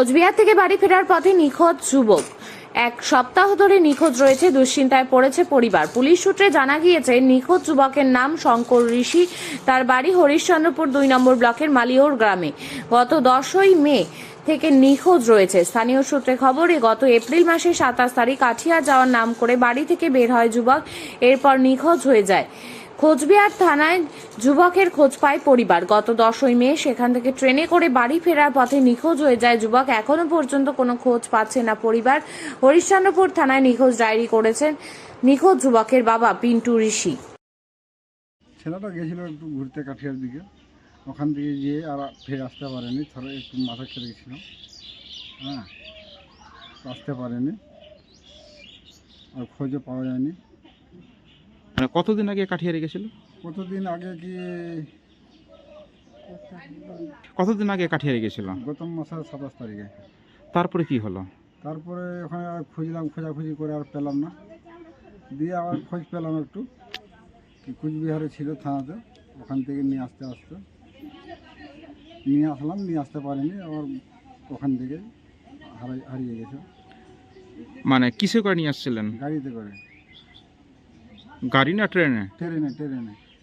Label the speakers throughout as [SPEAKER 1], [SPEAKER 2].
[SPEAKER 1] কোচবিহার থেকে বাড়ি ফেরার পথে নিখোঁজ যুবক। এক সপ্তাহ ধরে নিখোঁজ রয়েছে, দুশ্চিন্তায় পড়েছে পরিবার। পুলিশ সূত্রে জানা গিয়েছে নিখোঁজ যুবকের নাম শঙ্কর ঋষি। তার বাড়ি হরিশ্চন্দ্রপুর 2 নম্বর ব্লকের মালিয়র গ্রামে। গত 10ই মে থেকে নিখোঁজ রয়েছে। স্থানীয় সূত্রে খবরে গত এপ্রিল মাসের 27 তারিখ কাঠিয়ার যাওয়ার নাম করে বাড়ি থেকে বের হয় যুবক, এরপর নিখোঁজ হয়ে যায়। কোচবিহার থানায় যুবকের খোঁজ পায় পরিবার। গত 10ই মে সেখান থেকে ট্রেনে করে বাড়ি ফেরার পথে নিখোঁজ হয়ে যায় যুবক। এখনো পর্যন্ত কোনো খোঁজ পাচ্ছে না পরিবার। হরিশ্চন্দ্রপুর থানায় নিখোঁজ ডায়েরি করেছেন নিখোঁজ যুবকের বাবা পিন্টু ঋষি।
[SPEAKER 2] ছেলেটা গেছিল একটু ঘুরতে কাঠিয়ার দিকে, ওখান থেকে গিয়ে আর ফিরে আসতে পারেনি। ধরো একটু মাথা খেলে গেছিল, হ্যাঁ, আসতে পারেনি, আর খোঁজও পাওয়া যায়নি।
[SPEAKER 3] মানে কতদিন আগে কাঠিয়ারে গেছিল?
[SPEAKER 2] কতদিন আগে কি
[SPEAKER 3] কতদিন আগে কাঠিয়ারে গেছিল?
[SPEAKER 2] গত মাসের 27 তারিখে।
[SPEAKER 3] তারপরে কি হলো?
[SPEAKER 2] তারপরে ওখানে আর খুঁজলাম, খোঁজাখুঁজি করে আর পেলাম না। দিয়ে আবার খোঁজ পেলাম একটু, কি কুচবিহারে ছিল থানাতে, ওখান থেকে নিয়ে আসলাম, নিয়ে আসতে পারিনি। আবার ওখান থেকে হারিয়ে গেছে।
[SPEAKER 3] মানে কিসে করে নিয়ে আসছিলেন?
[SPEAKER 2] গাড়িতে করে।
[SPEAKER 3] গাড়ি না ট্রেনে?
[SPEAKER 2] ট্রেনে।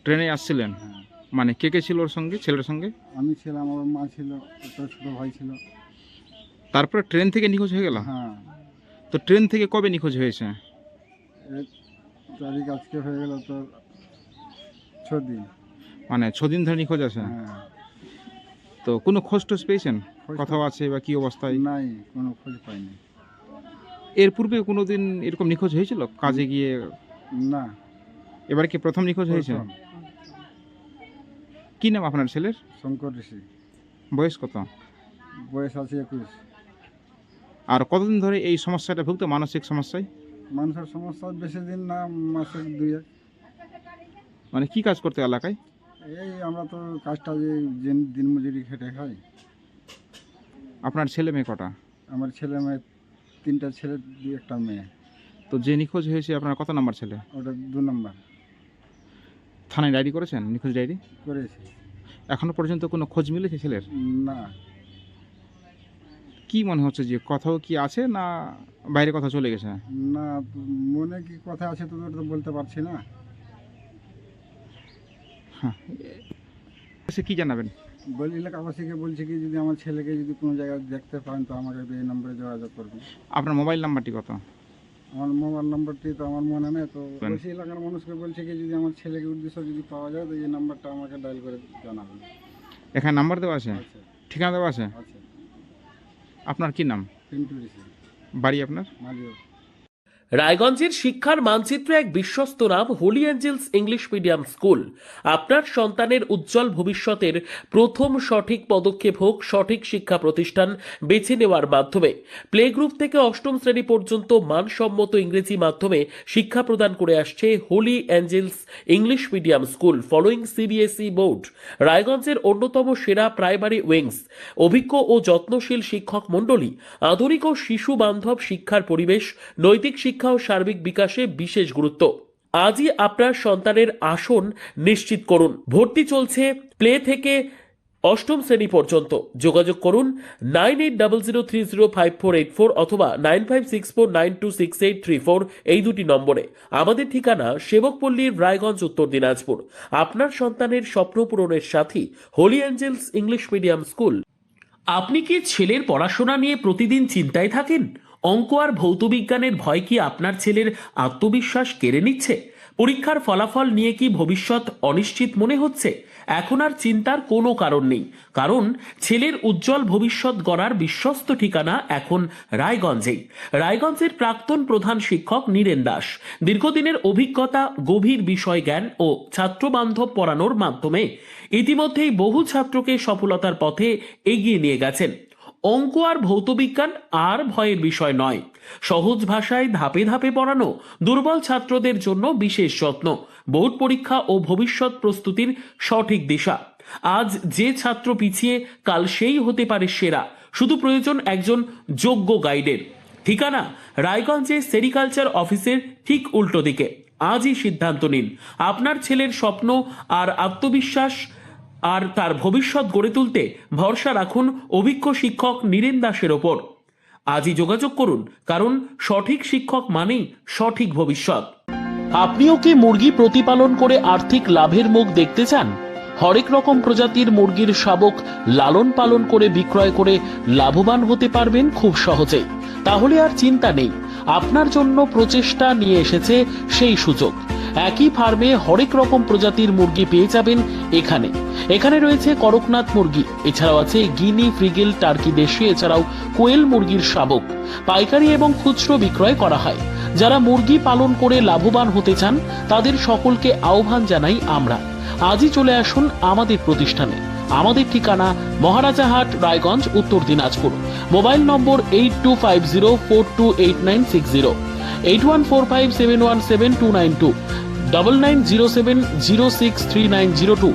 [SPEAKER 3] ট্রেনে আসছিলেন?
[SPEAKER 2] হ্যাঁ।
[SPEAKER 3] মানে কে কে ছিল ওর সঙ্গে, ছেলের সঙ্গে?
[SPEAKER 2] আমি ছিলাম, আমার মা ছিল, একটা ছোটো ভাই ছিল।
[SPEAKER 3] তারপরে ট্রেন থেকে নিখোঁজ হয়ে গেল?
[SPEAKER 2] হ্যাঁ।
[SPEAKER 3] তো ট্রেন থেকে কবে নিখোঁজ হয়েছে?
[SPEAKER 2] এক তারিখ আজকে হয়ে গেল তো 6 দিন।
[SPEAKER 3] মানে 6 দিন ধরে নিখোঁজ আছে?
[SPEAKER 2] হ্যাঁ।
[SPEAKER 3] তো কোনো খোঁজ টোজ পেয়েছেন?
[SPEAKER 2] খোঁজ
[SPEAKER 3] কোথাও আছে বা কি অবস্থায়?
[SPEAKER 2] নাই, কোনো খোঁজ পাইনি।
[SPEAKER 3] এর পূর্বে কোনোদিন এরকম নিখোঁজ হয়েছিল কাজে গিয়ে?
[SPEAKER 2] না।
[SPEAKER 3] এবার কি প্রথম নিখোঁজ হয়েছে?
[SPEAKER 2] প্রথম।
[SPEAKER 3] কি নাম আপনার ছেলের?
[SPEAKER 2] শঙ্কর ঋষি।
[SPEAKER 3] বয়স কত?
[SPEAKER 2] বয়স আছে 21।
[SPEAKER 3] আর কতদিন ধরে এই সমস্যাটা ভুগতো, মানসিক সমস্যায়?
[SPEAKER 2] মানুষের সমস্যা বেশি দিন না, মাসে 2-1।
[SPEAKER 3] মানে কি কাজ করতে এলাকায়?
[SPEAKER 2] এই আমরা তো কাজটা যে দিনমজুরি খেটে খাই।
[SPEAKER 3] আপনার ছেলে মেয়ে কটা?
[SPEAKER 2] আমার ছেলে মেয়ে 3টা ছেলে, 2-1টা মেয়ে।
[SPEAKER 3] তো যে নিখোঁজ হয়েছে আপনার কত নাম্বার ছেলে?
[SPEAKER 2] ওটা 2 নম্বর।
[SPEAKER 3] থানায় ডায়েরি করেছেন, নিখোঁজ ডায়েরি?
[SPEAKER 2] করেছি।
[SPEAKER 3] এখনো পর্যন্ত কোনো খোঁজ মিলেছে ছেলের?
[SPEAKER 2] না।
[SPEAKER 3] কি মনে হচ্ছে যে কোথাও কি আছে না বাইরে কথা চলে গেছে?
[SPEAKER 2] না, মনে কি কথা আছে তো ওটা তো বলতে পারছি না।
[SPEAKER 3] হ্যাঁ, সে কি জানাবেন?
[SPEAKER 2] এলাকাবাসীকে বলছি কি, যদি আমার ছেলেকে যদি কোনো জায়গায় দেখতে পান তো আমাকে এই নম্বরে যোগাযোগ করবেন।
[SPEAKER 3] আপনার মোবাইল নাম্বারটি কত?
[SPEAKER 2] আমার মোবাইল নাম্বারটি তো আমার মনে নেই, তো বলছি এলাকার মানুষকে বলছি কি, যদি আমার ছেলেকে উদ্দেশ্য যদি পাওয়া যায় তো এই নাম্বারটা আমাকে ডায়াল করে জানাবেন।
[SPEAKER 3] এখানে নাম্বার দেওয়া আছে,
[SPEAKER 2] আচ্ছা।
[SPEAKER 3] ঠিকানা দেওয়া আছে।
[SPEAKER 2] আচ্ছা।
[SPEAKER 3] আপনার কি নাম?
[SPEAKER 2] পিন্টু ঋষি,
[SPEAKER 3] বাড়ি আপনার?
[SPEAKER 2] মালিয়র।
[SPEAKER 4] রায়গঞ্জের শিক্ষার মানচিত্রে এক বিশ্বস্ত নাম Holy Angels English Medium School. আপনার সন্তানের উজ্জ্বল ভবিষ্যতের প্রথম সঠিক পদক্ষেপ হোক সঠিক শিক্ষা প্রতিষ্ঠান বেছে নেওয়ার মাধ্যমে। প্লে গ্রুপ থেকে 8ম শ্রেণী পর্যন্ত মানসম্মত ইংরেজি মাধ্যমে শিক্ষা প্রদান করে আসছে Holy Angels English Medium School following CBSE board. রায়গঞ্জের অন্যতম সেরা প্রাইমারি উইংস, অভিজ্ঞ ও যত্নশীল শিক্ষক মণ্ডলী, আধুনিক ও শিশু বান্ধব শিক্ষার পরিবেশ, নৈতিক শিক্ষা ও সার্বিক বিকাশে বিশেষ গুরুত্ব। আজই আপনার সন্তানের আসন নিশ্চিত করুন। ভর্তি চলছে প্লে থেকে 8ম শ্রেণী পর্যন্ত। যোগাযোগ করুন 9800305484 অথবা 9564926834 এই দুটি নম্বরে। আমাদের ঠিকানা সেবকপল্লীর রায়গঞ্জ, উত্তর দিনাজপুর। আপনার সন্তানের স্বপ্ন পূরণের সাথী Holy Angels English Medium School. আপনি কি ছেলের পড়াশোনা নিয়ে প্রতিদিন চিন্তায় থাকেন? অঙ্ক আর ভৌতবিজ্ঞানের ভয় কি আপনার ছেলের আত্মবিশ্বাস কেড়ে নিচ্ছে? পরীক্ষার ফলাফল নিয়ে কি ভবিষ্যৎ অনিশ্চিত মনে হচ্ছে? এখন আর চিন্তার কোনো কারণ নেই, কারণ ছেলের উজ্জ্বল ভবিষ্যৎ গড়ার বিশ্বস্ত ঠিকানা এখন রায়গঞ্জেই। রায়গঞ্জের প্রাক্তন প্রধান শিক্ষক নীরেন দাস দীর্ঘদিনের অভিজ্ঞতা, গভীর বিষয় জ্ঞান ও ছাত্রবান্ধব পড়ানোর মাধ্যমে ইতিমধ্যেই বহু ছাত্রকে সফলতার পথে এগিয়ে নিয়ে গেছেন। অঙ্ক আর ভৌতবিজ্ঞান আর ভয়ের বিষয় নয়, সহজ ভাষায় ধাপে ধাপে পড়ানো, দুর্বল ছাত্রদের জন্য বিশেষ যত্ন, বোর্ড পরীক্ষা ও ভবিষ্যৎ প্রস্তুতির সঠিক দিশা। আজ যে ছাত্র পিছিয়ে, কাল সেই হতে পারে সেরা। শুধু প্রয়োজন একজন যোগ্য গাইডের। ঠিকানা রায়গঞ্জে সেরিকালচার অফিসের ঠিক উল্টো দিকে। আজই সিদ্ধান্ত নিন। আপনার ছেলের স্বপ্ন আর আত্মবিশ্বাস আর তার ভবিষ্যৎ গড়ে তুলতে ভরসা রাখুন অভিজ্ঞ শিক্ষক নীরেন দাসের ওপর। আজই যোগাযোগ করুন, কারণ সঠিক শিক্ষক মানেই সঠিক ভবিষ্যৎ। আপনিও কি মুরগি প্রতিপালন করে আর্থিক লাভের মুখ দেখতে চান? হরেক রকম প্রজাতির মুরগির শাবক লালন পালন করে বিক্রয় করে লাভবান হতে পারবেন খুব সহজেই। তাহলে আর চিন্তা নেই, আপনার জন্য প্রচেষ্টা নিয়ে এসেছে সেই সুযোগ। একই ফার্মে হরেক রকম প্রজাতির মুরগি পেয়ে যাবেন এখানে রয়েছে করকনাথ মুরগি, এছাড়াও আছে গিনি, ফ্রিগেল, টার্কি দেশি, এছাড়াও কোয়েল মুরগির শাবক। পাইকারি এবং খুচরো বিক্রয় করা হয়। যারা মুরগি পালন করে লাভবান হতে চান তাদের সকলকে আহ্বান জানাই আমরা। আজই চলে আসুন আমাদের প্রতিষ্ঠানে। আমাদের ঠিকানা মহারাজাহাট, রায়গঞ্জ, উত্তর দিনাজপুর। মোবাইল নম্বর 8250428960, 8145717292, 9907063902।